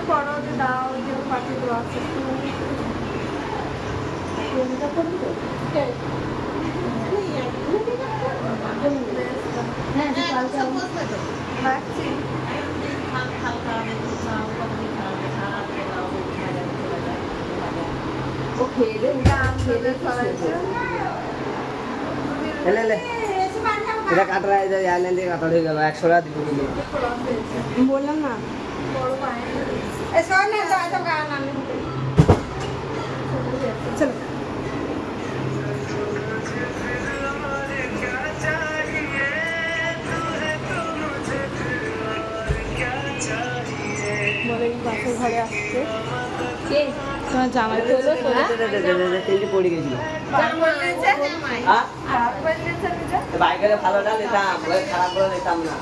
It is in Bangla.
করো যে দাও যে পাঠিয়ে দেওয়া আছে এটা কাটরা আইল্যান্ডে কাটা হয়ে গেল 100 টাকা দিব বললাম না চলো বলে বাসের ঘরে আসছে কে তোমার জামাই হলো তিনটে পড়ে গেছিল বাইকের ভালো না নিতাম খারাপ করে নিতাম না।